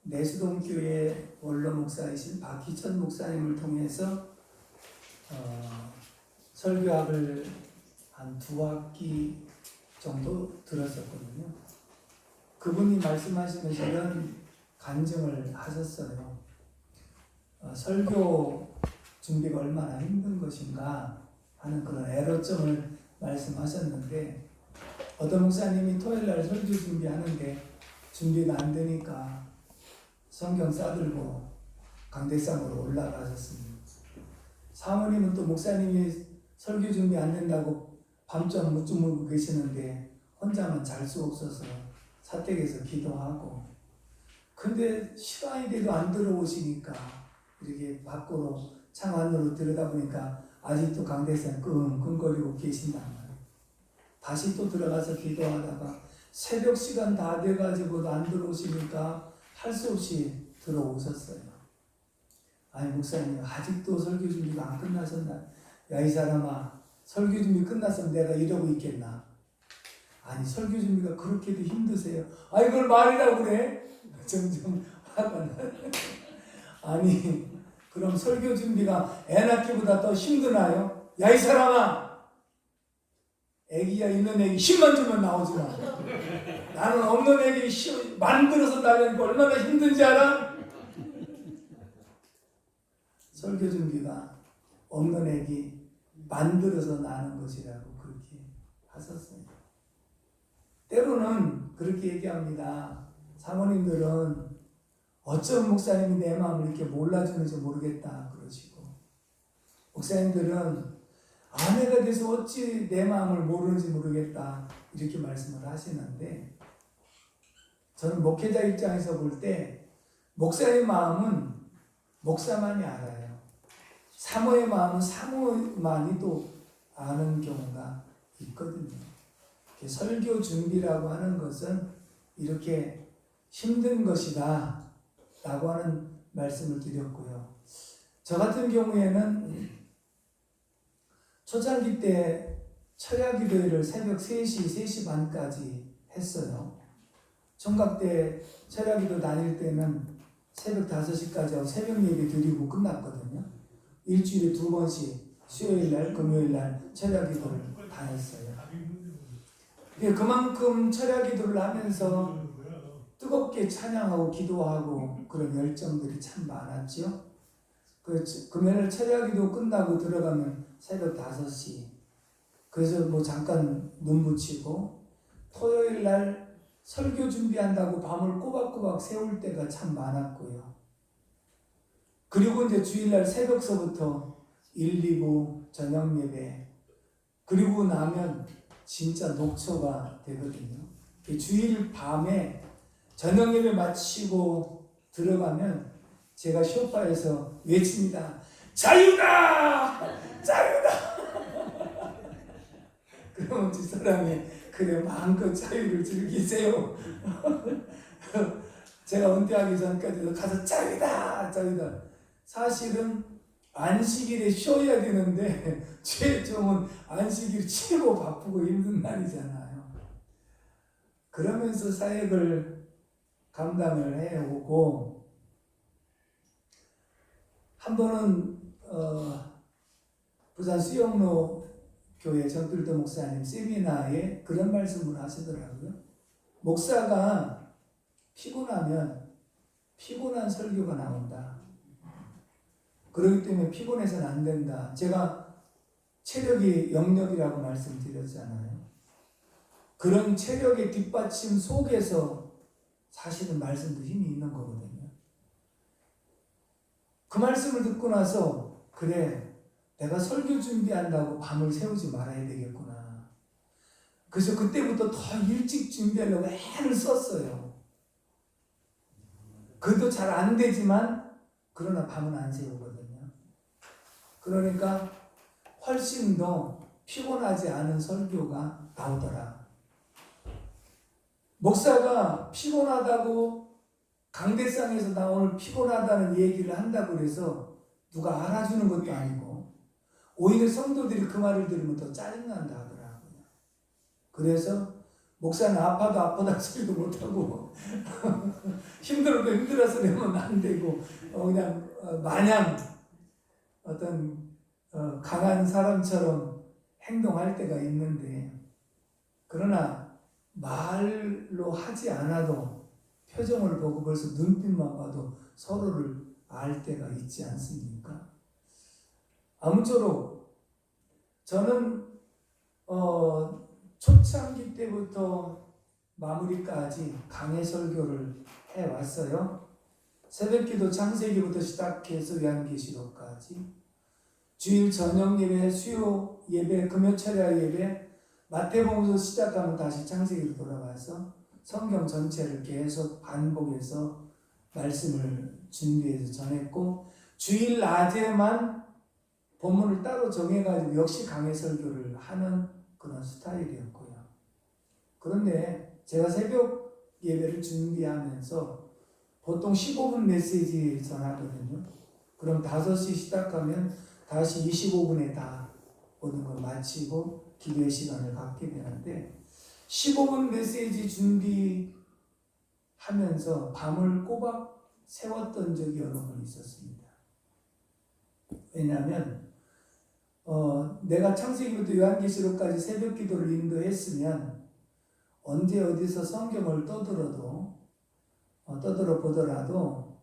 내수동교회 원로 목사이신 박희천 목사님을 통해서 설교학을 한 2학기 정도 들었었거든요. 그분이 말씀하시면서 이런 간증을 하셨어요. 설교 준비가 얼마나 힘든 것인가 하는 그런 애로점을 말씀하셨는데, 어떤 목사님이 토요일날 설교 준비하는데 준비가 안 되니까 성경 싸들고 강대상으로 올라가셨습니다. 사모님은 또 목사님이 설교 준비 안 된다고 밤잠 못 주무고 계시는데 혼자만 잘 수 없어서 사택에서 기도하고, 근데 시간이 돼도 안 들어오시니까 이렇게 밖으로 창 안으로 들여다보니까 아직도 강대상 끙끙거리고 계신단 말이에요. 다시 또 들어가서 기도하다가 새벽 시간 다 돼가지고도 안 들어오시니까 할 수 없이 들어오셨어요. 아니 목사님, 아직도 설교 준비가 안 끝나셨나? 야 이 사람아, 설교 준비 끝났으면 내가 이러고 있겠나? 아니 설교 준비가 그렇게도 힘드세요? 아 이걸 말이라고 그래? 점점 화가 나. 아니 그럼 설교 준비가 애 낳기보다 더 힘드나요? 야 이 사람아, 애기야 있는 애기 힘만 주면 나오지 마. 나는 없는 애기 만들어서 나려니까 얼마나 힘든지 알아? 설교 준비가 없는 애기 만들어서 나는 것이라고 그렇게 하셨어요. 때로는 그렇게 얘기합니다. 사모님들은 어쩜 목사님이 내 마음을 이렇게 몰라주는지 모르겠다 그러시고, 목사님들은 아내가 돼서 어찌 내 마음을 모르는지 모르겠다 이렇게 말씀을 하시는데, 저는 목회자 입장에서 볼 때 목사의 마음은 목사만이 알아요. 사모의 마음은 사모만이 또 아는 경우가 있거든요. 설교 준비라고 하는 것은 이렇게 힘든 것이다 라고 하는 말씀을 드렸고요. 저 같은 경우에는 초창기 때 철야기도회를 새벽 3시, 3시 반까지 했어요. 총각 때 철야기도 다닐 때는 새벽 5시까지 하고 새벽 예배 드리고 끝났거든요. 일주일에 2번씩 수요일날, 금요일날 철야기도를 다 했어요. 그만큼 철야기도를 하면서 뜨겁게 찬양하고 기도하고 그런 열정들이 참 많았죠. 금요일 철야기도 끝나고 들어가면 새벽 5시. 그래서 뭐 잠깐 눈 붙이고, 토요일 날 설교 준비한다고 밤을 꼬박꼬박 세울 때가 참 많았고요. 그리고 이제 주일날 새벽서부터 1, 2부 저녁 예배, 그리고 나면 진짜 녹초가 되거든요. 주일 밤에 저녁 예배 마치고 들어가면 제가 소파에서 외칩니다. 자유다! 자유다! 그러면 두 사람이 그래 마음껏 자유를 즐기세요. 제가 은퇴하기 전까지도 가서 자유다! 자유다! 사실은 안식일에 쉬어야 되는데 최종은 안식일 최고 바쁘고 힘든 날이잖아요. 그러면서 사역을 감당을 해오고, 한 번은 부산 수영로 교회 정필도 목사님 세미나에 그런 말씀을 하시더라고요. 목사가 피곤하면 피곤한 설교가 나온다. 그렇기 때문에 피곤해서는 안 된다. 제가 체력이 영역이라고 말씀드렸잖아요. 그런 체력의 뒷받침 속에서 사실은 말씀도 힘이 있는 거거든요. 그 말씀을 듣고 나서 그래, 내가 설교 준비한다고 밤을 새우지 말아야 되겠구나. 그래서 그때부터 더 일찍 준비하려고 애를 썼어요. 그것도 잘 안 되지만 그러나 밤은 안 새우거든요. 그러니까 훨씬 더 피곤하지 않은 설교가 나오더라. 목사가 피곤하다고 강대상에서 나 오늘 피곤하다는 얘기를 한다고 해서 누가 알아주는 것도 아니고, 오히려 성도들이 그 말을 들으면 더 짜증난다 하더라고요. 그래서 목사는 아파도 아프다 소리도 못하고 힘들어도 힘들어서 내면 안 되고 그냥 마냥 어떤 강한 사람처럼 행동할 때가 있는데, 그러나 말로 하지 않아도 표정을 보고 벌써 눈빛만 봐도 서로를 알 때가 있지 않습니까? 아무쪼록 저는 초창기 때부터 마무리까지 강해 설교를 해왔어요. 새벽기도 창세기부터 시작해서 요한계시록까지, 주일 저녁 예배, 수요 예배, 금요철야 예배, 마태복음에서 시작하면 다시 창세기로 돌아가서 성경 전체를 계속 반복해서 말씀을 준비해서 전했고, 주일 낮에만 본문을 따로 정해가지고 역시 강해 설교를 하는 그런 스타일이었고요. 그런데 제가 새벽 예배를 준비하면서 보통 15분 메시지 전하거든요. 그럼 5시 시작하면 다시 25분에 다 모든 걸 마치고 기도의 시간을 갖게 되는데, 15분 메시지 준비하면서 밤을 꼬박 새웠던 적이 여러 번 있었습니다. 왜냐하면 내가 창세기부터 요한계시록까지 새벽 기도를 인도했으면 언제 어디서 성경을 떠들어 보더라도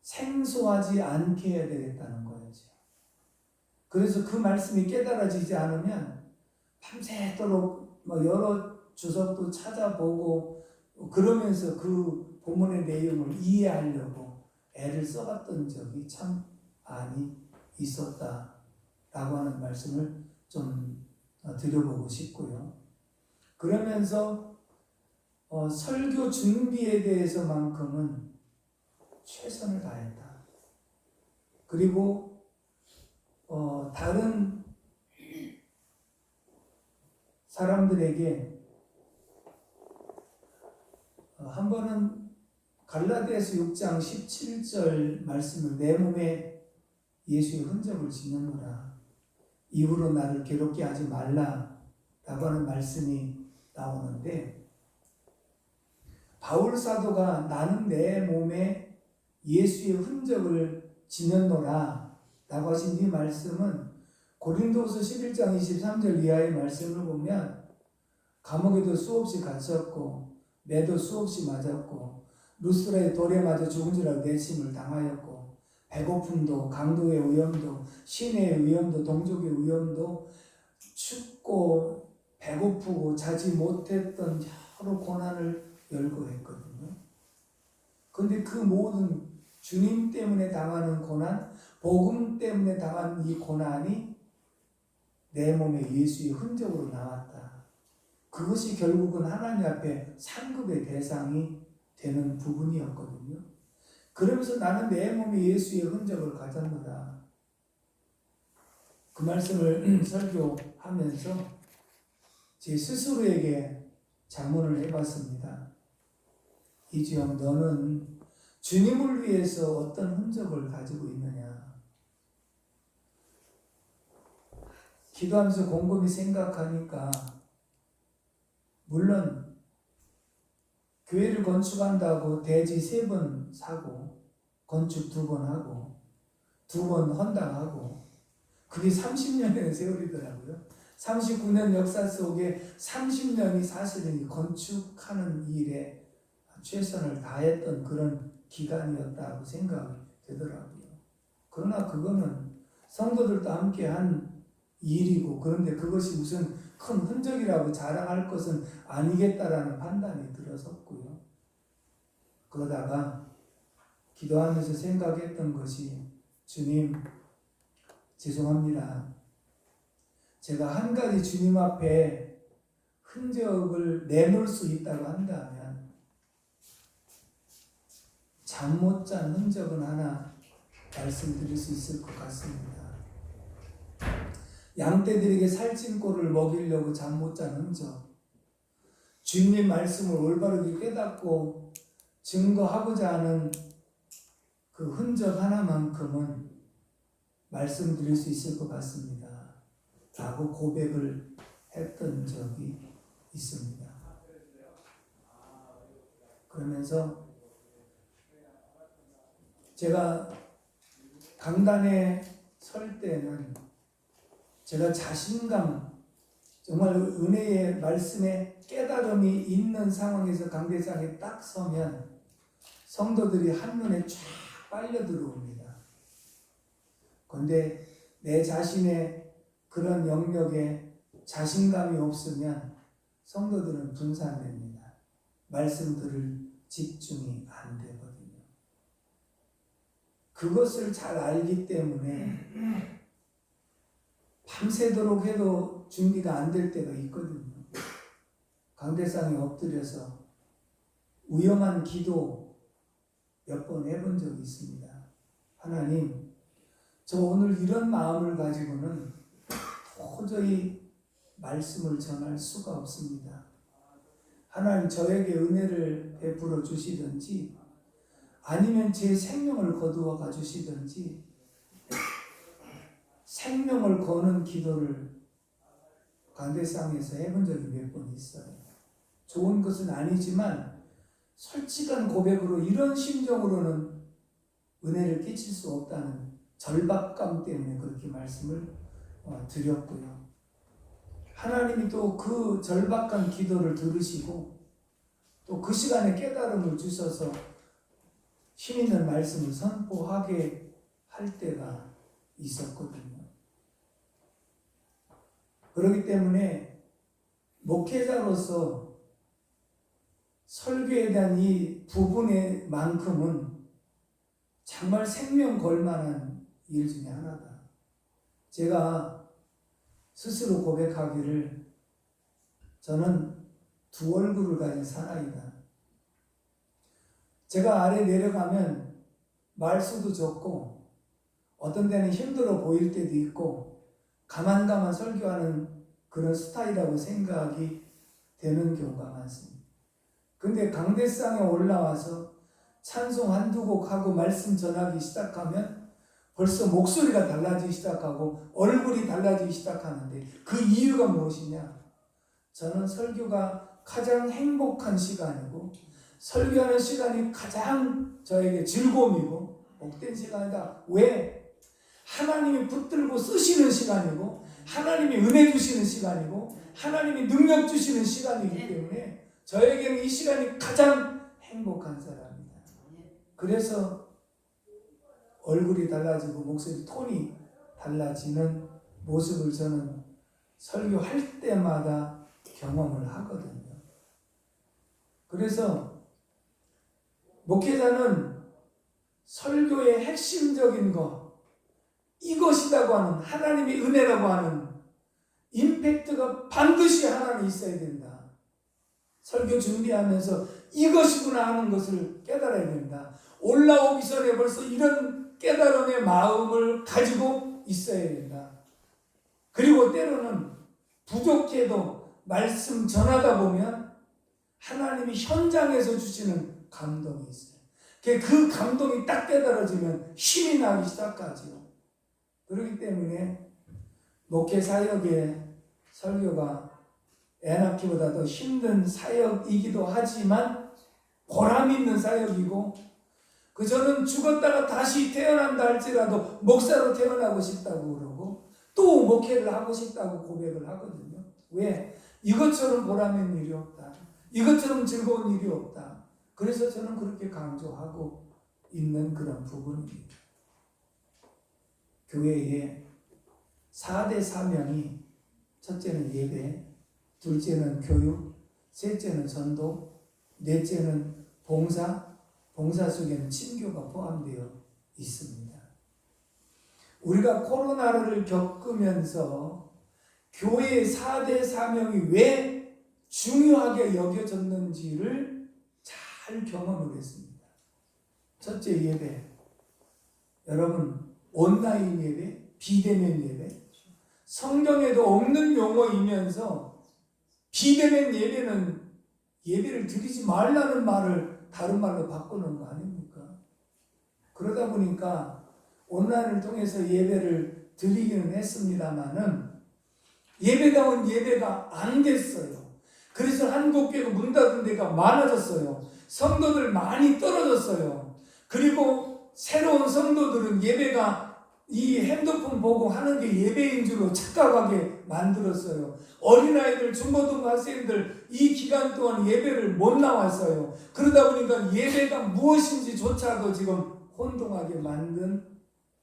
생소하지 않게 해야 되겠다는 거였죠. 그래서 그 말씀이 깨달아지지 않으면 밤새도록 여러 주석도 찾아보고 그러면서 그 본문의 내용을 이해하려고 애를 써봤던 적이 참 많이 있었다라고 하는 말씀을 좀 드려보고 싶고요. 그러면서 설교 준비에 대해서만큼은 최선을 다했다. 그리고 다른 사람들에게 한 번은 갈라디아서 6장 17절 말씀을 내 몸에 예수의 흔적을 짓느니라. 이후로 나를 괴롭게 하지 말라 라고 하는 말씀이 나오는데, 바울 사도가 나는 내 몸에 예수의 흔적을 짓느노라 라고 하신 이 말씀은 고린도후서 11장 23절 이하의 말씀을 보면 감옥에도 수없이 갇혔고 매도 수없이 맞았고 루스라의 돌에 맞아 죽은 줄 알고 내침을 당하였고 배고픔도 강도의 위험도 시내의 위험도 동족의 위험도 춥고 배고프고 자지 못했던 여러 고난을 열거했거든요. 그런데 그 모든 주님 때문에 당하는 고난, 복음 때문에 당한 이 고난이 내 몸에 예수의 흔적으로 나왔다. 그것이 결국은 하나님 앞에 상급의 대상이 되는 부분이었거든요. 그러면서 나는 내 몸에 예수의 흔적을 가졌노라. 그 말씀을 설교하면서 제 스스로에게 자문을 해봤습니다. 이주영, 너는 주님을 위해서 어떤 흔적을 가지고 있느냐? 기도하면서 곰곰이 생각하니까, 물론 교회를 건축한다고 대지 3번 사고 건축 2번 하고 2번 헌당하고 그게 30년의 세월이더라고요. 39년 역사 속에 30년이 사실은 건축하는 일에 최선을 다했던 그런 기간이었다고 생각이 되더라고요. 그러나 그거는 성도들도 함께 한 일이고, 그런데 그것이 무슨 큰 흔적이라고 자랑할 것은 아니겠다라는 판단이 들어섰고요. 그러다가 기도하면서 생각했던 것이, 주님, 죄송합니다. 제가 한 가지 주님 앞에 흔적을 내놓을 수 있다고 한다면 잠 못 잔 흔적은 하나 말씀드릴 수 있을 것 같습니다. 양떼들에게 살찐 꼴을 먹이려고 잠 못 잔 흔적, 주님의 말씀을 올바르게 깨닫고 증거하고자 하는 그 흔적 하나만큼은 말씀드릴 수 있을 것 같습니다 라고 고백을 했던 적이 있습니다. 그러면서 제가 강단에 설 때는 제가 자신감, 정말 은혜의 말씀에 깨달음이 있는 상황에서 강대상에 딱 서면 성도들이 한눈에 쫙 빨려 들어옵니다. 그런데 내 자신의 그런 영역에 자신감이 없으면 성도들은 분산됩니다. 말씀 들을 집중이 안 되거든요. 그것을 잘 알기 때문에 밤새도록 해도 준비가 안 될 때가 있거든요. 강대상에 엎드려서 위험한 기도 몇 번 해본 적이 있습니다. 하나님, 저 오늘 이런 마음을 가지고는 도저히 말씀을 전할 수가 없습니다. 하나님, 저에게 은혜를 베풀어 주시든지 아니면 제 생명을 거두어 가주시든지 생명을 거는 기도를 강대상에서 해본 적이 몇 번 있어요. 좋은 것은 아니지만 솔직한 고백으로 이런 심정으로는 은혜를 끼칠 수 없다는 절박감 때문에 그렇게 말씀을 드렸고요. 하나님이 또 그 절박한 기도를 들으시고 또 그 시간에 깨달음을 주셔서 힘 있는 말씀을 선포하게 할 때가 있었거든요. 그렇기 때문에 목회자로서 설교에 대한 이 부분에 만큼은 정말 생명 걸만한 일 중에 하나다. 제가 스스로 고백하기를 저는 두 얼굴을 가진 사나이다. 제가 아래 내려가면 말수도 적고 어떤 데는 힘들어 보일 때도 있고 가만 설교하는 그런 스타일이라고 생각이 되는 경우가 많습니다. 근데 강대상에 올라와서 찬송 한두 곡 하고 말씀 전하기 시작하면 벌써 목소리가 달라지기 시작하고 얼굴이 달라지기 시작하는데 그 이유가 무엇이냐? 저는 설교가 가장 행복한 시간이고 설교하는 시간이 가장 저에게 즐거움이고 복된 시간이다. 왜? 하나님이 붙들고 쓰시는 시간이고 하나님이 은혜 주시는 시간이고 하나님이 능력 주시는 시간이기 때문에 저에게는 이 시간이 가장 행복한 사람입니다. 그래서 얼굴이 달라지고 목소리 톤이 달라지는 모습을 저는 설교할 때마다 경험을 하거든요. 그래서 목회자는 설교의 핵심적인 것, 이것이라고 하는 하나님의 은혜라고 하는 임팩트가 반드시 하나는 있어야 된다. 설교 준비하면서 이것이구나 하는 것을 깨달아야 된다. 올라오기 전에 벌써 이런 깨달음의 마음을 가지고 있어야 된다. 그리고 때로는 부족해도 말씀 전하다 보면 하나님이 현장에서 주시는 감동이 있어요. 그 감동이 딱 깨달아지면 힘이 나기 시작하죠. 그렇기 때문에 목회 사역의 설교가 애 낳기보다 더 힘든 사역이기도 하지만 보람 있는 사역이고 저는 죽었다가 다시 태어난다 할지라도 목사로 태어나고 싶다고 그러고 또 목회를 하고 싶다고 고백을 하거든요. 왜? 이것처럼 보람 있는 일이 없다. 이것처럼 즐거운 일이 없다. 그래서 저는 그렇게 강조하고 있는 그런 부분입니다. 교회의 4대 사명이 첫째는 예배, 둘째는 교육, 셋째는 전도, 넷째는 봉사, 봉사 속에는 친교가 포함되어 있습니다. 우리가 코로나를 겪으면서 교회의 4대 사명이 왜 중요하게 여겨졌는지를 잘 경험을 했습니다. 첫째 예배. 여러분, 온라인 예배, 비대면 예배, 성경에도 없는 용어이면서 비대면 예배는 예배를 드리지 말라는 말을 다른 말로 바꾸는 거 아닙니까? 그러다 보니까 온라인을 통해서 예배를 드리기는 했습니다마는 예배다운 예배가 안 됐어요. 그래서 한국교회가 문 닫은 데가 많아졌어요. 성도들 많이 떨어졌어요. 그리고 새로운 성도들은 예배가 이 핸드폰 보고 하는 게 예배인 줄로 착각하게 만들었어요. 어린아이들, 중고등학생들 이 기간 동안 예배를 못 나왔어요. 그러다 보니까 예배가 무엇인지조차도 지금 혼동하게 만든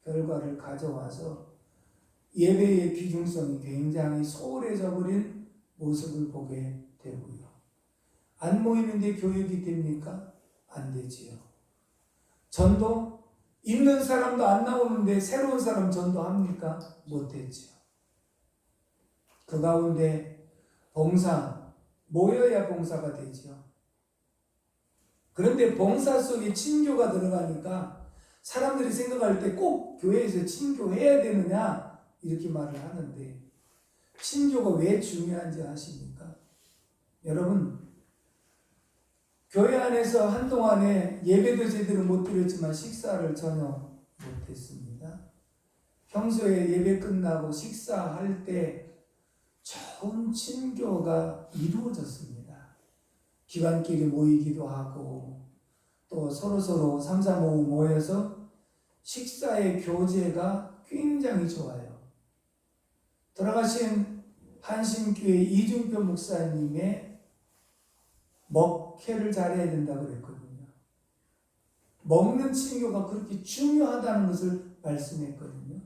결과를 가져와서 예배의 귀중성이 굉장히 소홀해져 버린 모습을 보게 되고요. 안 모이는데 교육이 됩니까? 안 되지요. 전도 있는 사람도 안 나오는데 새로운 사람 전도합니까? 못했지요. 그 가운데 봉사, 모여야 봉사가 되죠. 그런데 봉사 속에 친교가 들어가니까 사람들이 생각할 때 꼭 교회에서 친교해야 되느냐 이렇게 말을 하는데 친교가 왜 중요한지 아십니까? 여러분, 교회 안에서 한동안에 예배도 제대로 못 드렸지만 식사를 전혀 못했습니다. 평소에 예배 끝나고 식사할 때 좋은 친교가 이루어졌습니다. 기관끼리 모이기도 하고 또 서로서로 3, 4, 5 모여서 식사의 교제가 굉장히 좋아요. 돌아가신 한신교회 이중표 목사님의 먹회를 잘해야 된다고 그랬거든요. 먹는 친교가 그렇게 중요하다는 것을 말씀했거든요.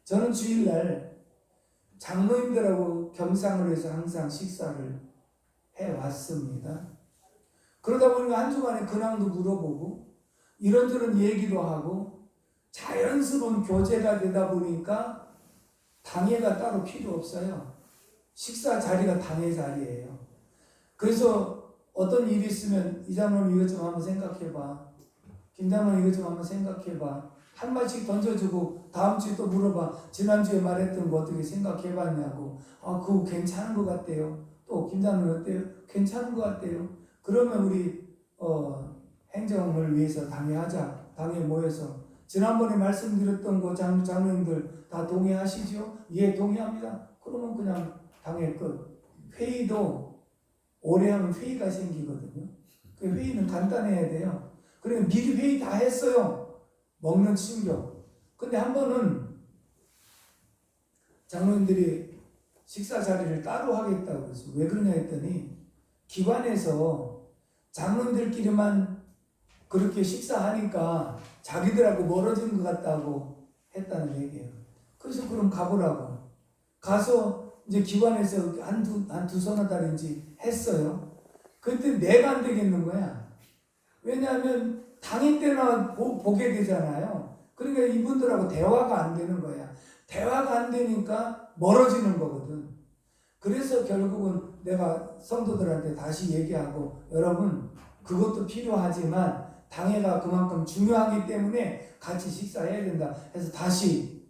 저는 주일날 장로님들하고 겸상을 해서 항상 식사를 해왔습니다. 그러다 보니까 한 주간에 근황도 물어보고 이런저런 얘기도 하고 자연스러운 교제가 되다 보니까 당회가 따로 필요 없어요. 식사 자리가 당회 자리예요. 그래서 어떤 일이 있으면 이 장로님 이것 좀 한번 생각해봐. 김 장로님 이것 좀 한번 생각해봐. 한 마디씩 던져주고 다음 주에 또 물어봐. 지난주에 말했던 거 어떻게 생각해봤냐고. 아, 그거 괜찮은 것 같대요. 또 김 장로님 어때요? 괜찮은 것 같대요. 그러면 우리 행정을 위해서 당회하자. 당회 모여서 지난번에 말씀드렸던 거 장로님들 다 동의하시죠? 예, 동의합니다. 그러면 그냥 당회 끝. 회의도 오래 하면 회의가 생기거든요. 그 회의는 간단해야 돼요. 그러니까 미리 회의 다 했어요. 먹는 친교. 근데 한 번은 장로님들이 식사 자리를 따로 하겠다고 해서 왜 그러냐 했더니 기관에서 장로님들끼리만 그렇게 식사하니까 자기들하고 멀어진 것 같다고 했다는 얘기예요. 그래서 그럼 가보라고. 가서 이제 기관에서 한두 서너 달인지 했어요. 그때 내가 안 되겠는 거야. 왜냐하면 당일 때나 보게 되잖아요. 그러니까 이분들하고 대화가 안 되는 거야. 대화가 안 되니까 멀어지는 거거든. 그래서 결국은 내가 성도들한테 다시 얘기하고 여러분 그것도 필요하지만 당회가 그만큼 중요하기 때문에 같이 식사해야 된다 해서 다시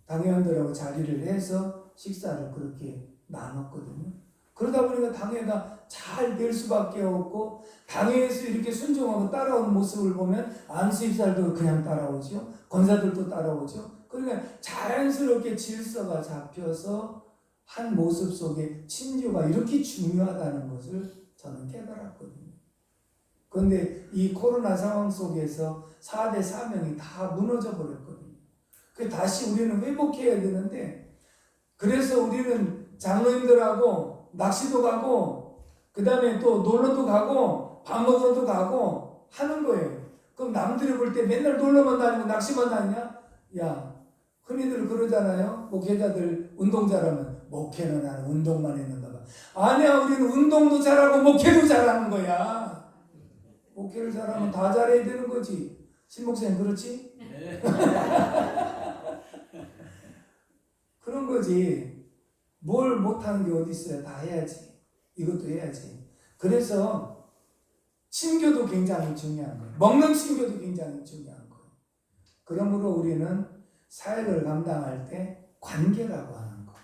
당회원들하고 자리를 해서 식사를 그렇게 나눴거든요. 그러다 보니까 당회가 잘 될 수밖에 없고 당회에서 이렇게 순종하고 따라오는 모습을 보면 안수입사들도 그냥 따라오죠. 권사들도 따라오죠. 그러니까 자연스럽게 질서가 잡혀서 한 모습 속에 친교가 이렇게 중요하다는 것을 저는 깨달았거든요. 그런데 이 코로나 상황 속에서 4대 사명이 다 무너져 버렸거든요. 그래서 다시 우리는 회복해야 되는데 그래서 우리는 장로님들하고 낚시도 가고 그 다음에 또 놀러도 가고 밥 먹으러도 가고 하는 거예요. 그럼 남들이 볼 때 맨날 놀러만 다니고 낚시만 다니냐? 야, 흔히들 그러잖아요. 목회자들 운동 잘하면 목회는 나는 운동만 했는가 봐. 아니야, 우리는 운동도 잘하고 목회도 잘하는 거야. 목회를 잘하면 다 잘해야 되는 거지. 신목사님 그렇지? 네. 그런 거지. 뭘 못하는 게 어디 있어요. 다 해야지. 이것도 해야지. 그래서 친교도 굉장히 중요한 거예요. 먹는 친교도 굉장히 중요한 거예요. 그러므로 우리는 사역을 감당할 때 관계라고 하는 거.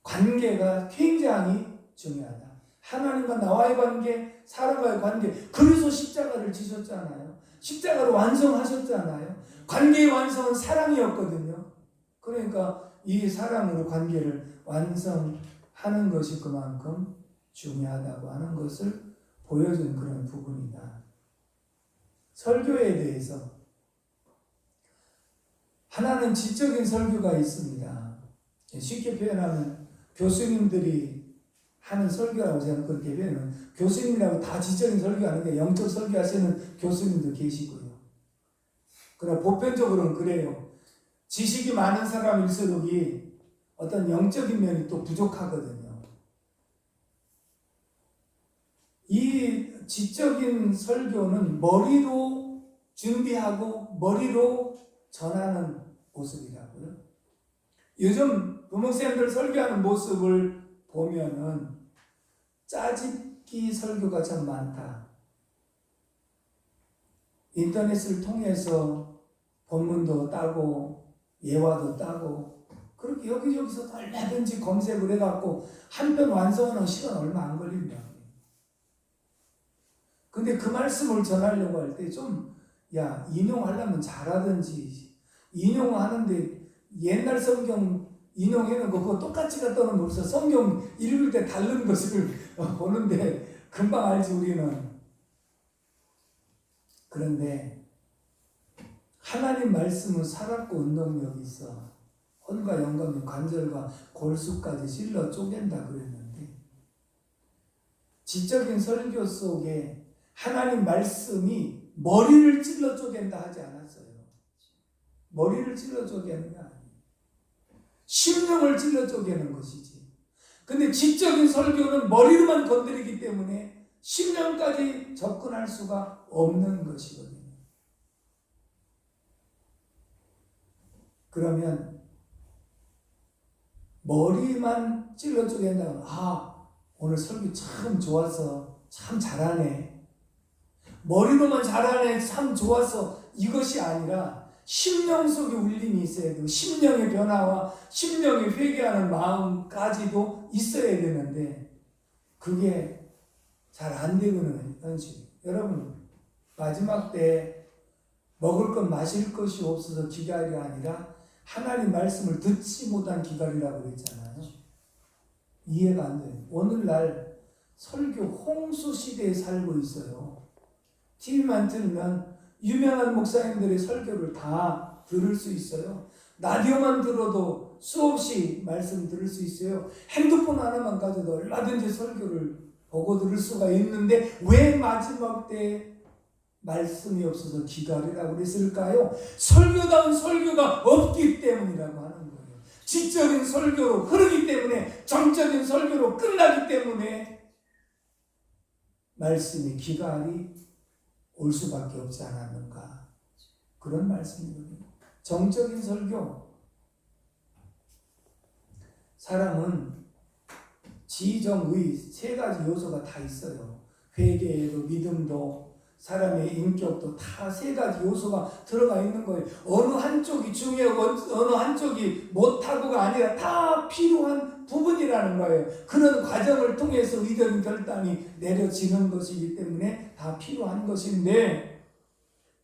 관계가 굉장히 중요하다. 하나님과 나와의 관계, 사람과의 관계. 그래서 십자가를 지셨잖아요. 십자가를 완성하셨잖아요. 관계의 완성은 사랑이었거든요. 그러니까 이 사랑으로 관계를 완성하는 것이 그만큼 중요하다고 하는 것을 보여준 그런 부분이다. 설교에 대해서 하나는 지적인 설교가 있습니다. 쉽게 표현하면 교수님들이 하는 설교라고 저는 그렇게 표현해요. 교수님이라고 다 지적인 설교하는데 영적 설교하시는 교수님도 계시고요. 그러나 보편적으로는 그래요. 지식이 많은 사람일수록이 어떤 영적인 면이 또 부족하거든요. 이 지적인 설교는 머리로 준비하고 머리로 전하는 모습이라고요. 요즘 부목사님들 설교하는 모습을 보면은 짜집기 설교가 참 많다. 인터넷을 통해서 본문도 따고 예화도 따고 그렇게 여기저기서 얼마든지 검색을 해갖고 한 편 완성하는 시간 얼마 안 걸린다. 근데 그 말씀을 전하려고 할 때 좀 인용하려면 잘하든지 인용하는데 옛날 성경 인용해놓은 거 그거 똑같이 갖다 놓으면서 성경 읽을 때 다른 것을 보는데 금방 알지 우리는. 그런데 하나님 말씀은 살았고 운동력이 있어. 혼과 영광의 관절과 골수까지 찔러 쪼갠다 그랬는데 지적인 설교 속에 하나님 말씀이 머리를 찔러 쪼갠다 하지 않았어요. 머리를 찔러 쪼개는 게 아니에요. 심령을 찔러 쪼개는 것이지. 근데 지적인 설교는 머리로만 건드리기 때문에 심령까지 접근할 수가 없는 것이거든요. 그러면 머리만 찔러 쪼갠다면 오늘 설교 참 좋았어. 참 잘하네. 머리로만 잘하네. 참 좋았어. 이것이 아니라 심령 속에 울림이 있어야 되고 심령의 변화와 심령의 회개하는 마음까지도 있어야 되는데 그게 잘 안 되고는 현실. 여러분 마지막 때 먹을 것 마실 것이 없어서 기갈이 아니라 하나님 말씀을 듣지 못한 기갈이라고 그랬잖아요. 이해가 안 돼요. 오늘날 설교 홍수 시대에 살고 있어요. TV만 틀면 유명한 목사님들의 설교를 다 들을 수 있어요. 라디오만 들어도 수없이 말씀 들을 수 있어요. 핸드폰 하나만 가져도 얼마든지 설교를 보고 들을 수가 있는데 왜 마지막 때 말씀이 없어서 기갈이라고 그랬을까요? 설교다운 설교가 없기 때문이라고 하는 거예요. 지적인 설교로 흐르기 때문에 정적인 설교로 끝나기 때문에 말씀이 기갈이 올 수밖에 없지 않았는가 그런 말씀이거든요. 정적인 설교 사람은 지정의 세 가지 요소가 다 있어요. 회개에도 믿음도 사람의 인격도 다 세 가지 요소가 들어가 있는 거예요. 어느 한쪽이 중요하고 어느 한쪽이 못하고가 아니라 다 필요한 부분이라는 거예요. 그런 과정을 통해서 의적인 결단이 내려지는 것이기 때문에 다 필요한 것인데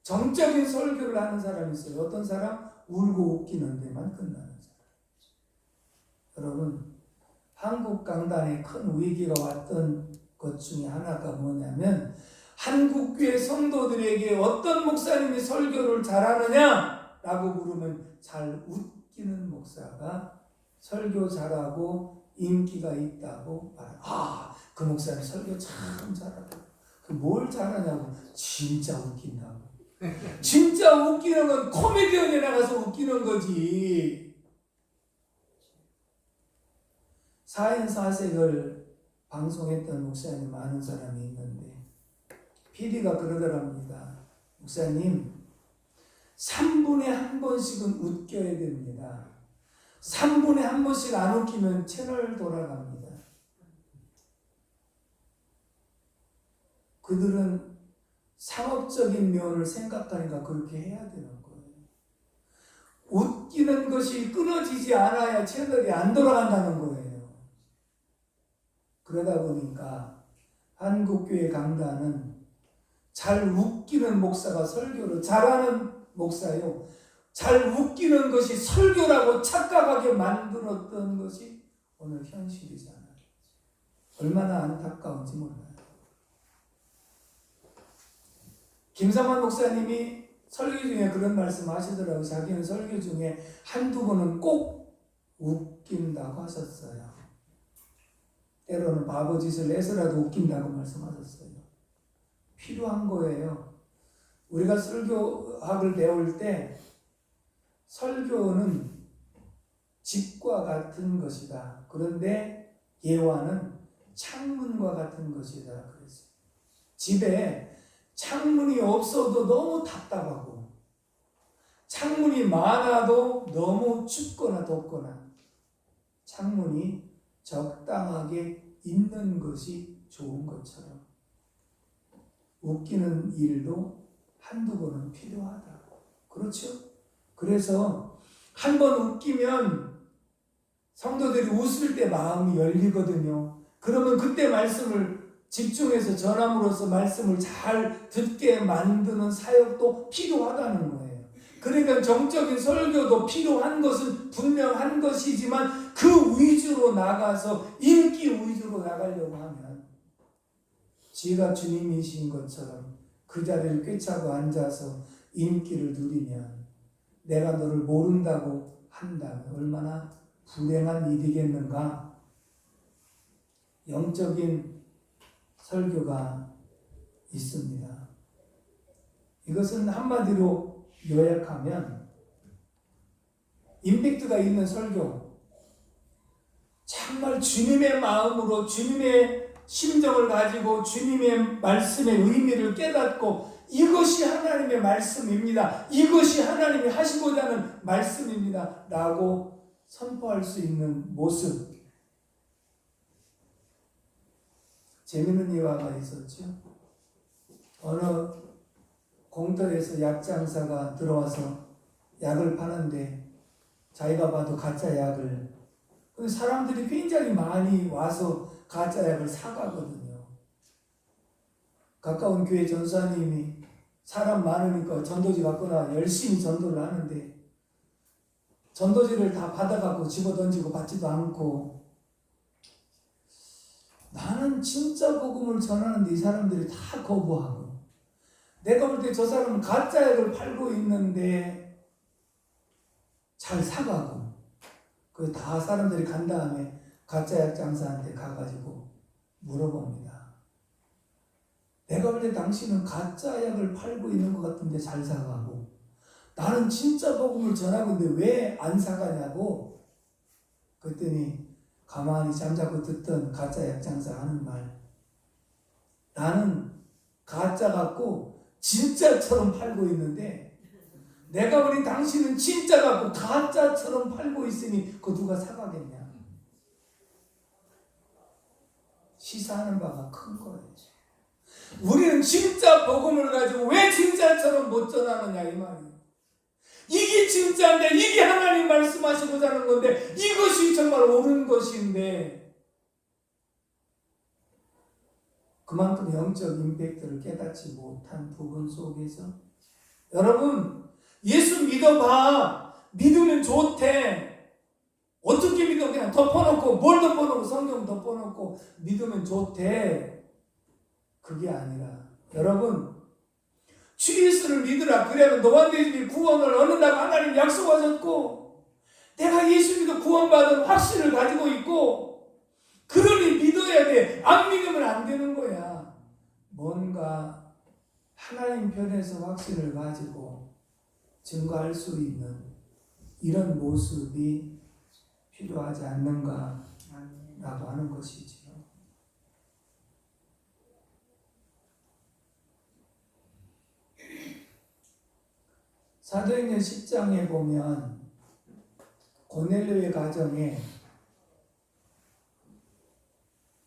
정적인 설교를 하는 사람이 있어요. 어떤 사람? 울고 웃기는 데만 끝나는 사람. 여러분 한국 강단에 큰 위기가 왔던 것 중에 하나가 뭐냐면 한국교회 성도들에게 어떤 목사님이 설교를 잘하느냐? 라고 물으면 잘 웃기는 목사가 설교 잘하고 인기가 있다고 말해요. 그 목사님 설교 참 잘하고 그 뭘 잘하냐고 진짜 웃긴다고. 진짜 웃기는 건 코미디언에 나가서 웃기는 거지. 4인 4색을 방송했던 목사님 많은 사람이 있는데 PD가 그러더랍니다. 목사님 3분에 한 번씩은 웃겨야 됩니다. 3분에 한 번씩 안 웃기면 채널 돌아갑니다. 그들은 상업적인 면을 생각하니까 그렇게 해야 되는 거예요. 웃기는 것이 끊어지지 않아야 채널이 안 돌아간다는 거예요. 그러다 보니까 한국교회 강단은 잘 웃기는 목사가 설교를 잘하는 목사요. 잘 웃기는 것이 설교라고 착각하게 만들었던 것이 오늘 현실이잖아요. 얼마나 안타까운지 몰라요. 김상환 목사님이 설교 중에 그런 말씀 하시더라고요. 자기는 설교 중에 한두 번은 꼭 웃긴다고 하셨어요. 때로는 바보짓을 해서라도 웃긴다고 말씀하셨어요. 필요한 거예요. 우리가 설교학을 배울 때 설교는 집과 같은 것이다. 그런데 예화는 창문과 같은 것이다. 그랬어요. 집에 창문이 없어도 너무 답답하고 창문이 많아도 너무 춥거나 덥거나 창문이 적당하게 있는 것이 좋은 것처럼 웃기는 일도 한두 번은 필요하다. 그렇죠? 그래서 한 번 웃기면 성도들이 웃을 때 마음이 열리거든요. 그러면 그때 말씀을 집중해서 전함으로써 말씀을 잘 듣게 만드는 사역도 필요하다는 거예요. 그러니까 정적인 설교도 필요한 것은 분명한 것이지만 그 위주로 나가서 인기 위주로 나가려고 하면 지가 주님이신 것처럼 그 자리를 꿰차고 앉아서 인기를 누리면 내가 너를 모른다고 한다면 얼마나 불행한 일이겠는가. 영적인 설교가 있습니다. 이것은 한마디로 요약하면 임팩트가 있는 설교, 정말 주님의 마음으로 주님의 심정을 가지고 주님의 말씀의 의미를 깨닫고 이것이 하나님의 말씀입니다. 이것이 하나님이 하시고자 하는 말씀입니다. 라고 선포할 수 있는 모습. 재미있는 일화가 있었죠. 어느 공터에서 약장사가 들어와서 약을 파는데 자기가 봐도 가짜 약을, 근데 사람들이 굉장히 많이 와서 가짜 약을 사가거든요. 가까운 교회 전사님이 사람 많으니까 전도지 갖거나 열심히 전도를 하는데 전도지를 다 받아갖고 집어던지고 받지도 않고, 나는 진짜 복음을 전하는데 이 사람들이 다 거부하고, 내가 볼 때 저 사람은 가짜 약을 팔고 있는데 잘 사가고, 그 다 사람들이 간 다음에 가짜 약 장사한테 가가지고 물어봅니다. 내가 볼 때 당신은 가짜 약을 팔고 있는 것 같은데 잘 사가고, 나는 진짜 복음을 전하고 있는데 왜 안 사가냐고. 그랬더니 가만히 잠자코 듣던 가짜 약 장사 하는 말, 나는 가짜 같고 진짜처럼 팔고 있는데 내가 보니 당신은 진짜 같고 가짜처럼 팔고 있으니 그거 누가 사가겠냐. 시사하는 바가 큰 거예요. 우리는 진짜 복음을 가지고 왜 진짜처럼 못 전하느냐 이 말이에요. 이게 진짜인데, 이게 하나님 말씀하시고자 하는 건데, 이것이 정말 옳은 것인데, 그만큼 영적 임팩트를 깨닫지 못한 부분 속에서, 여러분 예수 믿어봐, 믿으면 좋대. 어떻게 믿어? 그냥 덮어놓고, 뭘 덮어놓고, 성경 덮어놓고 믿으면 좋대. 그게 아니라, 여러분 주 예수를 믿으라. 그러면 너와 네 집이 구원을 얻는다고 하나님 약속하셨고, 내가 예수 믿어 구원받은 확신을 가지고 있고, 그러니 믿어야 돼. 안 믿으면 안 되는 거야. 뭔가 하나님 편에서 확신을 가지고 증거할 수 있는 이런 모습이 필요하지 않는가 라고 하는 것이지요. 사도행전 10장에 보면 고넬료의 가정에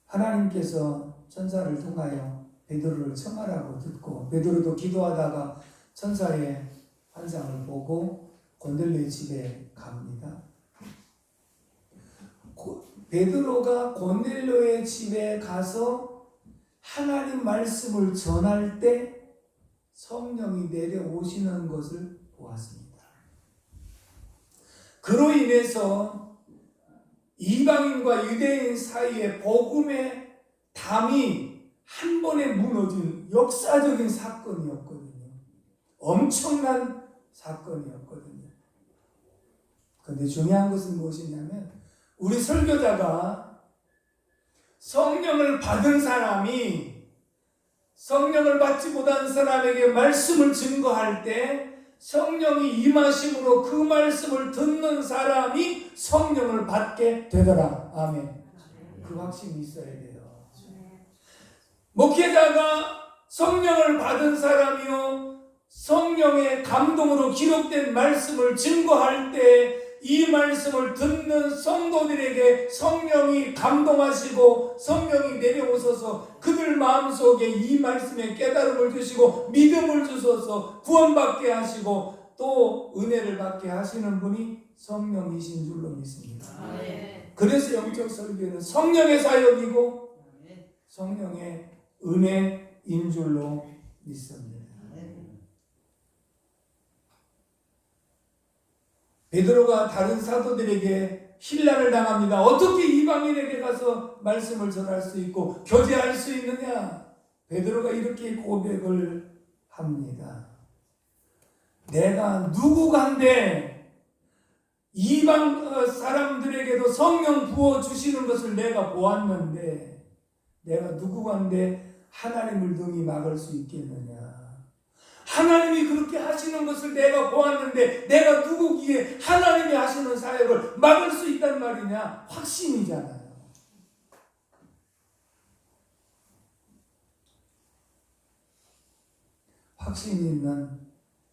하나님께서 천사를 통하여 베드로를 청하라고 듣고, 베드로도 기도하다가 천사의 환상을 보고 고넬료의 집에 갑니다. 베드로가 고넬료의 집에 가서 하나님 말씀을 전할 때 성령이 내려오시는 것을 보았습니다. 그로 인해서 이방인과 유대인 사이에 복음의 담이 한 번에 무너진 역사적인 사건이었거든요. 엄청난 사건이었거든요. 그런데 중요한 것은 무엇이냐면 우리 설교자가 성령을 받은 사람이 성령을 받지 못한 사람에게 말씀을 증거할 때 성령이 임하심으로 그 말씀을 듣는 사람이 성령을 받게 되더라. 아멘. 그 확신이 있어야 돼요. 목회자가 성령을 받은 사람이요 성령의 감동으로 기록된 말씀을 증거할 때 이 말씀을 듣는 성도들에게 성령이 감동하시고 성령이 내려오셔서 그들 마음속에 이 말씀에 깨달음을 주시고 믿음을 주셔서 구원받게 하시고 또 은혜를 받게 하시는 분이 성령이신 줄로 믿습니다. 그래서 영적 설교는 성령의 사역이고 성령의 은혜인 줄로 믿습니다. 베드로가 다른 사도들에게 신란을 당합니다. 어떻게 이방인에게 가서 말씀을 전할 수 있고 교제할 수 있느냐? 베드로가 이렇게 고백을 합니다. 내가 누구간데 이방 사람들에게도 성령 부어주시는 것을 내가 보았는데 내가 누구간데 하나님을 능히 막을 수 있겠느냐? 하나님이 그렇게 하시는 것을 내가 보았는데 내가 누구기에 하나님이 하시는 사역을 막을 수 있단 말이냐? 확신이잖아요. 확신이 있는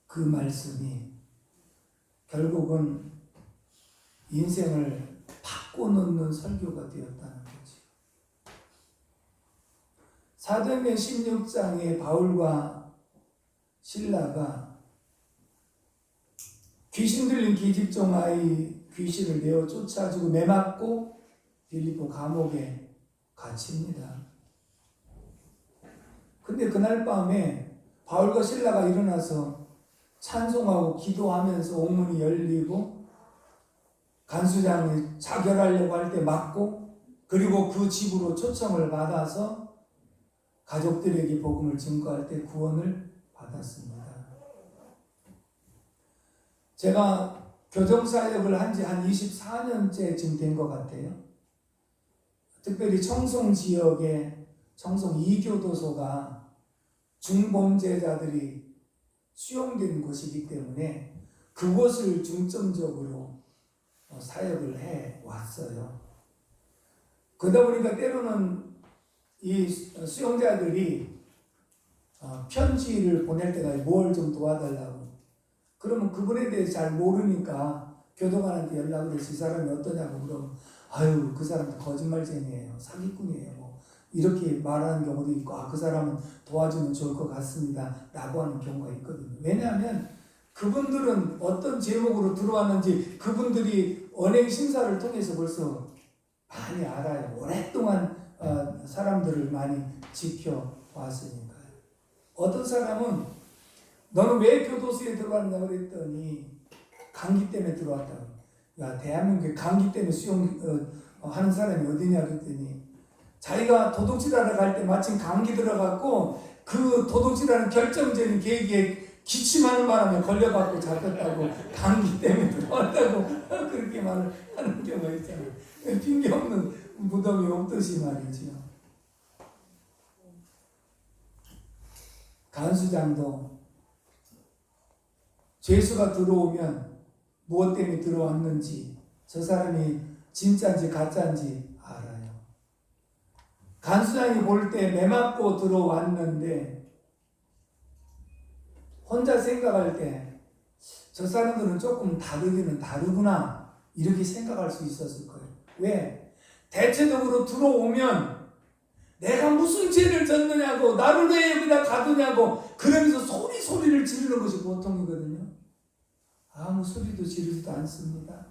그 말씀이 결국은 인생을 바꿔놓는 설교가 되었다는 거죠. 사도행전 16장에 바울과 신라가 귀신 들린 계집종 아이 귀신을 내어 쫓아주고 매맞고 빌립보 감옥에 갇힙니다. 근데 그날 밤에 바울과 신라가 일어나서 찬송하고 기도하면서 옥문이 열리고 간수장이 자결하려고 할 때 막고 그리고 그 집으로 초청을 받아서 가족들에게 복음을 증거할 때 구원을 받았습니다. 제가 교정사역을 한 지 한 24년째쯤 된 것 같아요. 특별히 청송 지역에 청송 2교도소가 중범죄자들이 수용된 곳이기 때문에 그곳을 중점적으로 사역을 해왔어요. 그러다 보니까 때로는 이 수용자들이 편지를 보낼 때가 뭘 좀 도와달라고 그러면 그분에 대해서 잘 모르니까 교도관한테 연락을 해서 이 사람이 어떠냐고 그러면 아유 그 사람은 거짓말쟁이에요 사기꾼이에요 뭐 이렇게 말하는 경우도 있고 그 사람은 도와주면 좋을 것 같습니다 라고 하는 경우가 있거든요. 왜냐하면 그분들은 어떤 제목으로 들어왔는지 그분들이 언행 심사를 통해서 벌써 많이 알아요. 오랫동안 사람들을 많이 지켜왔으니까요. 어떤 사람은 너는 왜 교도소에 들어왔냐 그랬더니 감기 때문에 들어왔다고. 야 대한민국에 감기 때문에 수용하는 사람이 어디냐 그랬더니 자기가 도둑질하러 갈 때 마침 감기 들어갔고 그 도둑질하는 결정적인 계기에 기침하는 바람에 걸려갖고 잡혔다고 감기 때문에 들어왔다고 그렇게 말을 하는 경우가 있잖아요. 핑계 없는 무덤이 없듯이 말이죠. 간수장도 죄수가 들어오면 무엇 때문에 들어왔는지 저 사람이 진짜인지 가짜인지 알아요. 간수장이 볼 때 매맞고 들어왔는데 혼자 생각할 때 저 사람들은 조금 다르기는 다르구나 이렇게 생각할 수 있었을 거예요. 왜? 대체적으로 들어오면 내가 무슨 죄를 졌느냐고 나를 왜 여기다 가두냐고 그러면서 소리를 지르는 것이 보통이거든요. 아무 소리도 지르지도 않습니다.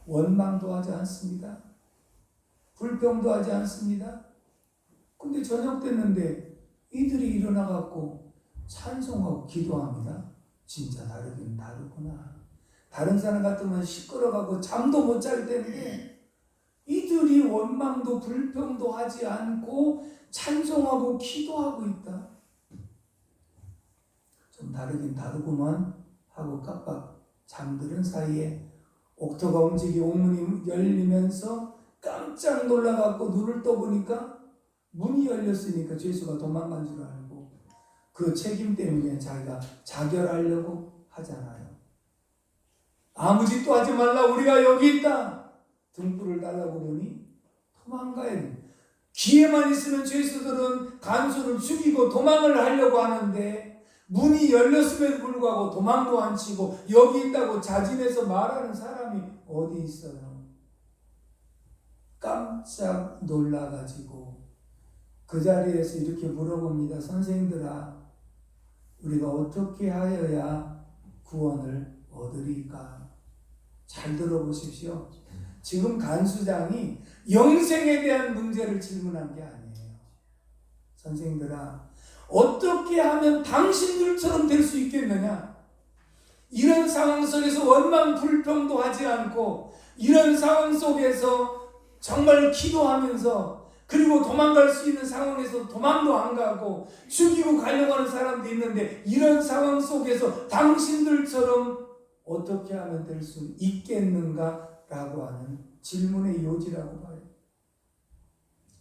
원망도 하지 않습니다. 불평도 하지 않습니다. 근데 저녁 됐는데 이들이 일어나갖고 찬송하고 기도합니다. 진짜 다르긴 다르구나. 다른 사람 같으면 시끄러워가고 잠도 못 잘 텐데 이들이 원망도 불평도 하지 않고 찬송하고 기도하고 있다. 좀 다르긴 다르구먼 하고 깜빡 잠드는 사이에 옥토가 움직이고 옥문이 열리면서 깜짝 놀라갖고 눈을 떠보니까 문이 열렸으니까 죄수가 도망간 줄 알고 그 책임 때문에 자기가 자결하려고 하잖아요. 아무 짓도 하지 말라, 우리가 여기 있다. 등불을 달라고 보니 도망가야 돼. 기회만 있으면 죄수들은 간수를 죽이고 도망을 하려고 하는데 문이 열렸음에도 불구하고 도망도 안 치고 여기 있다고 자진해서 말하는 사람이 어디 있어요. 깜짝 놀라가지고 그 자리에서 이렇게 물어봅니다. 선생들아, 우리가 어떻게 하여야 구원을 얻으리까? 잘 들어보십시오. 지금 간수장이 영생에 대한 문제를 질문한 게 아니에요. 선생들아, 어떻게 하면 당신들처럼 될 수 있겠느냐? 이런 상황 속에서 원망 불평도 하지 않고 이런 상황 속에서 정말 기도하면서 그리고 도망갈 수 있는 상황에서 도망도 안 가고 죽이고 가려고 하는 사람도 있는데 이런 상황 속에서 당신들처럼 어떻게 하면 될 수 있겠는가? 라고 하는 질문의 요지라고 봐요.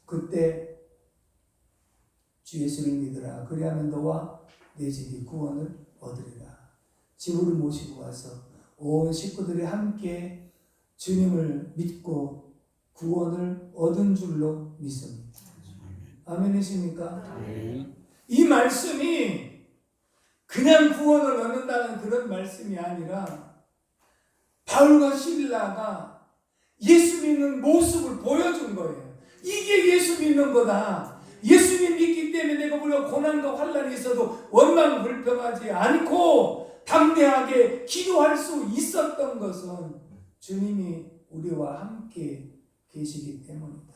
그때 주 예수를 믿으라. 그리하면 너와 내 집이 구원을 얻으리라. 집으로 모시고 와서 온 식구들이 함께 주님을 믿고 구원을 얻은 줄로 믿습니다. 아멘이십니까? 이 말씀이 그냥 구원을 얻는다는 그런 말씀이 아니라 바울과 실라가 예수 믿는 모습을 보여준 거예요. 이게 예수 믿는 거다. 예수님 믿기 때문에 내가 우리가 고난과 환난이 있어도 원망 불평하지 않고 담대하게 기도할 수 있었던 것은 주님이 우리와 함께 계시기 때문이다.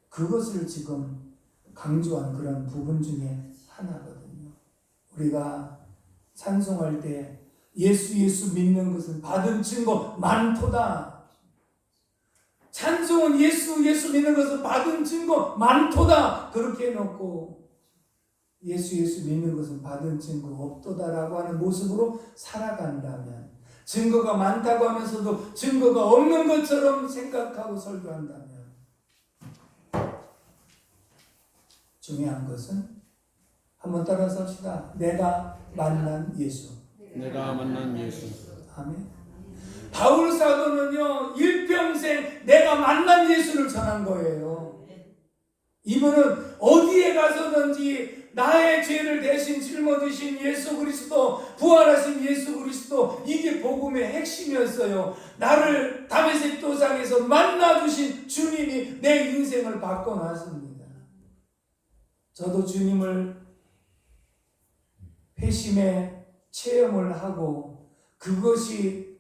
그것을 지금 강조한 그런 부분 중에 하나거든요. 우리가 찬송할 때 예수 믿는 것은 받은 증거 많도다. 찬송은 예수 믿는 것은 받은 증거 많도다. 그렇게 해놓고 예수 믿는 것은 받은 증거 없도다라고 하는 모습으로 살아간다면, 증거가 많다고 하면서도 증거가 없는 것처럼 생각하고 설교한다면, 중요한 것은 한번 따라서 합시다. 내가 만난 예수. 내가 만난 예수. 아멘. 바울 사도는요, 일평생 내가 만난 예수를 전한 거예요. 이분은 어디에 가서든지 나의 죄를 대신 짊어지신 예수 그리스도, 부활하신 예수 그리스도, 이게 복음의 핵심이었어요. 나를 다메섹 도상에서 만나주신 주님이 내 인생을 바꿔놨습니다. 저도 주님을 회심의 체험을 하고 그것이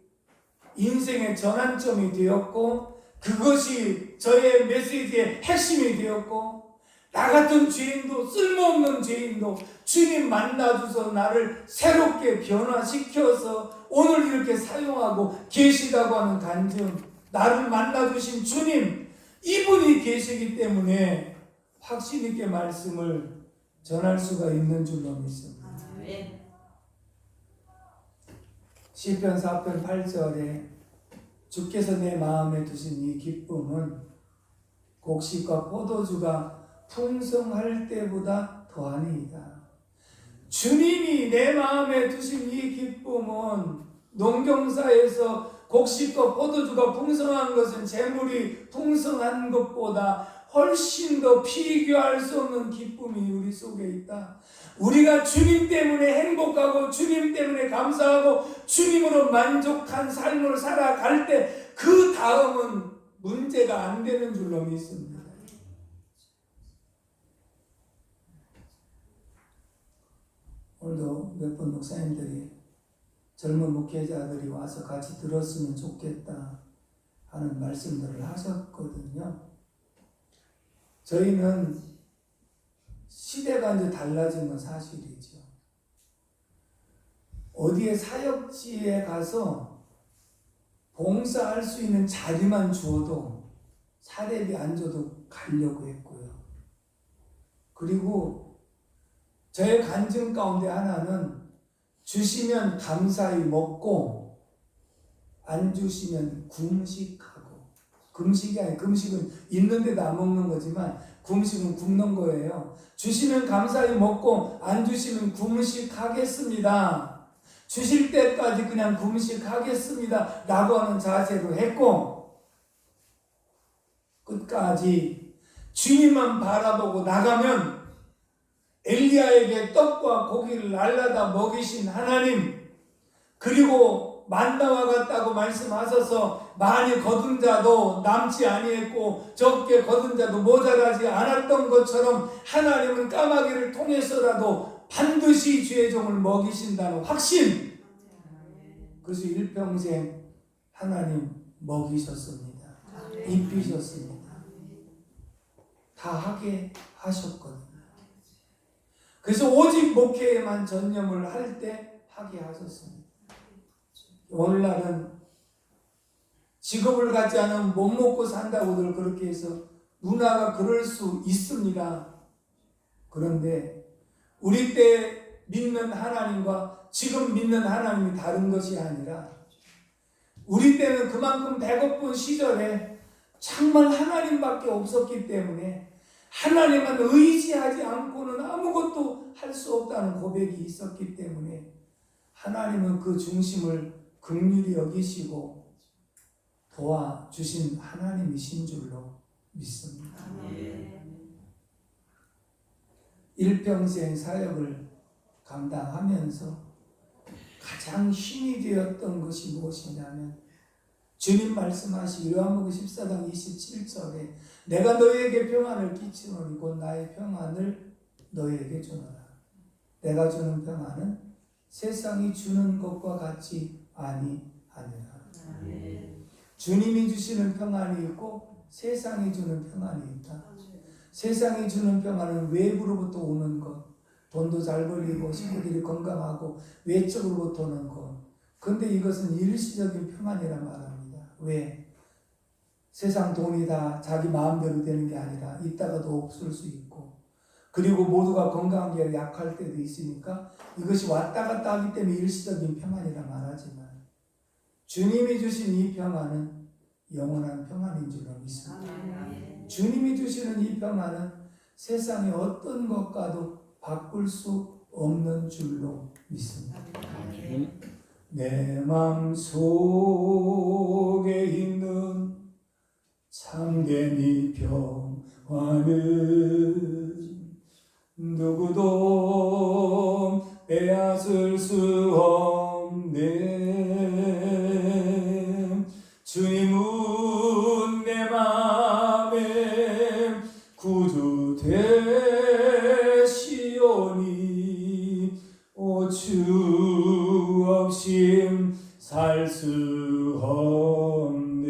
인생의 전환점이 되었고 그것이 저의 메시지의 핵심이 되었고, 나 같은 죄인도, 쓸모없는 죄인도 주님 만나줘서 나를 새롭게 변화시켜서 오늘 이렇게 사용하고 계시다고 하는 간증, 나를 만나주신 주님, 이분이 계시기 때문에 확신 있게 말씀을 전할 수가 있는 줄로 믿습니다. 시편 4편 8절에 주께서 내 마음에 두신 이 기쁨은 곡식과 포도주가 풍성할 때보다 더하니이다. 주님이 내 마음에 두신 이 기쁨은 농경사에서 곡식과 포도주가 풍성한 것은 재물이 풍성한 것보다 훨씬 더 비교할 수 없는 기쁨이 우리 속에 있다. 우리가 주님 때문에 행복하고 주님 때문에 감사하고 주님으로 만족한 삶을 살아갈 때 그 다음은 문제가 안 되는 줄로 믿습니다. 오늘도 몇 번 목사님들이 젊은 목회자들이 와서 같이 들었으면 좋겠다 하는 말씀들을 하셨거든요. 저희는 시대가 이제 달라진 건 사실이죠. 어디에 사역지에 가서 봉사할 수 있는 자리만 주어도 사례비 안 줘도 가려고 했고요. 그리고 저의 간증 가운데 하나는 주시면 감사히 먹고 안 주시면 금식하고, 금식이 아니라 금식은 있는데도 안 먹는 거지만 금식은 굶는 거예요. 주시면 감사히 먹고 안 주시면 금식하겠습니다. 주실 때까지 그냥 금식하겠습니다 라고 하는 자세로 했고, 끝까지 주님만 바라보고 나가면 엘리야에게 떡과 고기를 날라다 먹이신 하나님, 그리고 만나와 같다고 말씀하셔서 많이 거둔 자도 남지 아니했고 적게 거둔 자도 모자라지 않았던 것처럼 하나님은 까마귀를 통해서라도 반드시 주의 종을 먹이신다는 확신, 그래서 일평생 하나님 먹이셨습니다. 입히셨습니다. 다 하게 하셨거든요. 그래서 오직 목회에만 전념을 할 때 하게 하셨습니다. 오늘날은 직업을 갖지 않으면 못 먹고 산다고들 그렇게 해서 문화가 그럴 수 있습니다. 그런데 우리 때 믿는 하나님과 지금 믿는 하나님이 다른 것이 아니라, 우리 때는 그만큼 배고픈 시절에 정말 하나님밖에 없었기 때문에 하나님만 의지하지 않고는 아무것도 할 수 없다는 고백이 있었기 때문에 하나님은 그 중심을 긍휼히 여기시고 도와주신 하나님이신 줄로 믿습니다. 일평생 사역을 감당하면서 가장 힘이 되었던 것이 무엇이냐면, 주님 말씀하시 요한복음 14장 27절에 내가 너희에게 평안을 끼치노니 곧 나의 평안을 너희에게 주노라. 내가 주는 평안은 세상이 주는 것과 같이 아니하니라. 주님이 주시는 평안이 있고 세상이 주는 평안이 있다. 세상이 주는 평안은 외부로부터 오는 것, 돈도 잘 벌리고 식구들이 건강하고 외적으로부터 오는 것. 그런데 이것은 일시적인 평안이라 말합니다. 왜? 세상 돈이 다 자기 마음대로 되는 게 아니라 있다가도 없을 수 있고, 그리고 모두가 건강한 게 약할 때도 있으니까 이것이 왔다 갔다 하기 때문에 일시적인 평안이라 말하지만, 주님이 주신 이 평안은 영원한 평안인 줄로 믿습니다. 주님이 주시는 이 평안은 세상의 어떤 것과도 바꿀 수 없는 줄로 믿습니다. 내 마음 속에 있는 참된 이 평안은 누구도 빼앗을 수 없네. 주님은 내 맘에 구주 되시오니 오 주 없임 살 수 없네.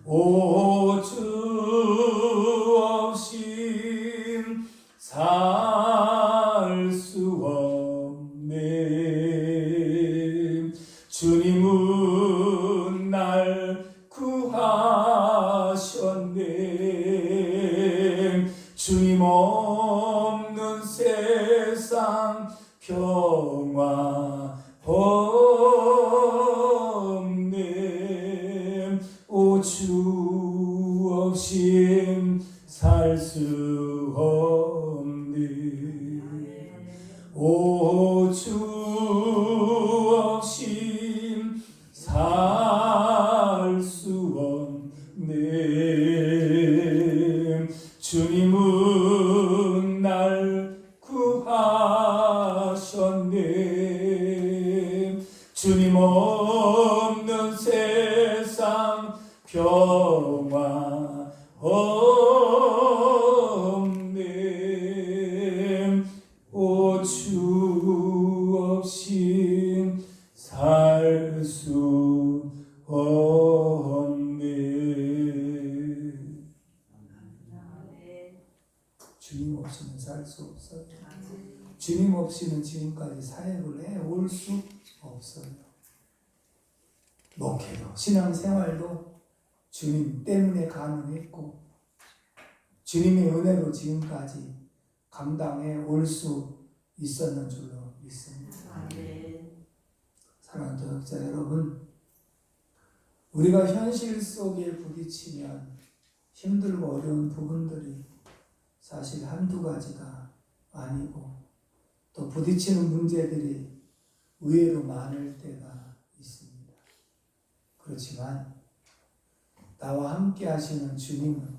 오 주 없임 살 수 없네. 주님은 날 구하셨네. 주님 없는 세상 평화 없네. 오 주 없임 살 수 없네. 오 주 없임 살 수 없네. 주님은 날 구하셨네. 주님 없는 세상 평화 없네. 오 주 없인 살 수 없네. 주님 없이는 살 수 없어요. 주님 없이는 지금까지 사역을 해올 수 없어요. 목회도 신앙생활도 주님 때문에 가능했고, 주님의 은혜로 지금까지 감당해 올 수 있었는 줄로 믿습니다. 아멘. 사랑하는 독자 여러분, 우리가 현실 속에 부딪히면 힘들고 어려운 부분들이 사실 한두 가지가 아니고 또 부딪히는 문제들이 의외로 많을 때가 있습니다. 그렇지만 나와 함께 하시는 주님은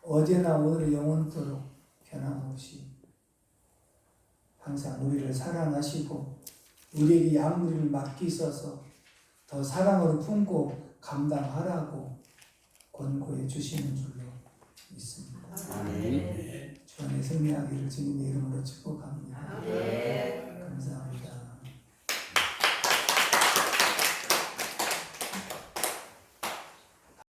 어제나 오늘 영원토록 변함없이 항상 우리를 사랑하시고 우리에게 양무리를 맡기셔서 더 사랑으로 품고 감당하라고 권고해 주시는 줄로 믿습니다. 아멘. 주안의 승리하기를 주님의 이름으로 축복합니다. 아멘. 감사합니다.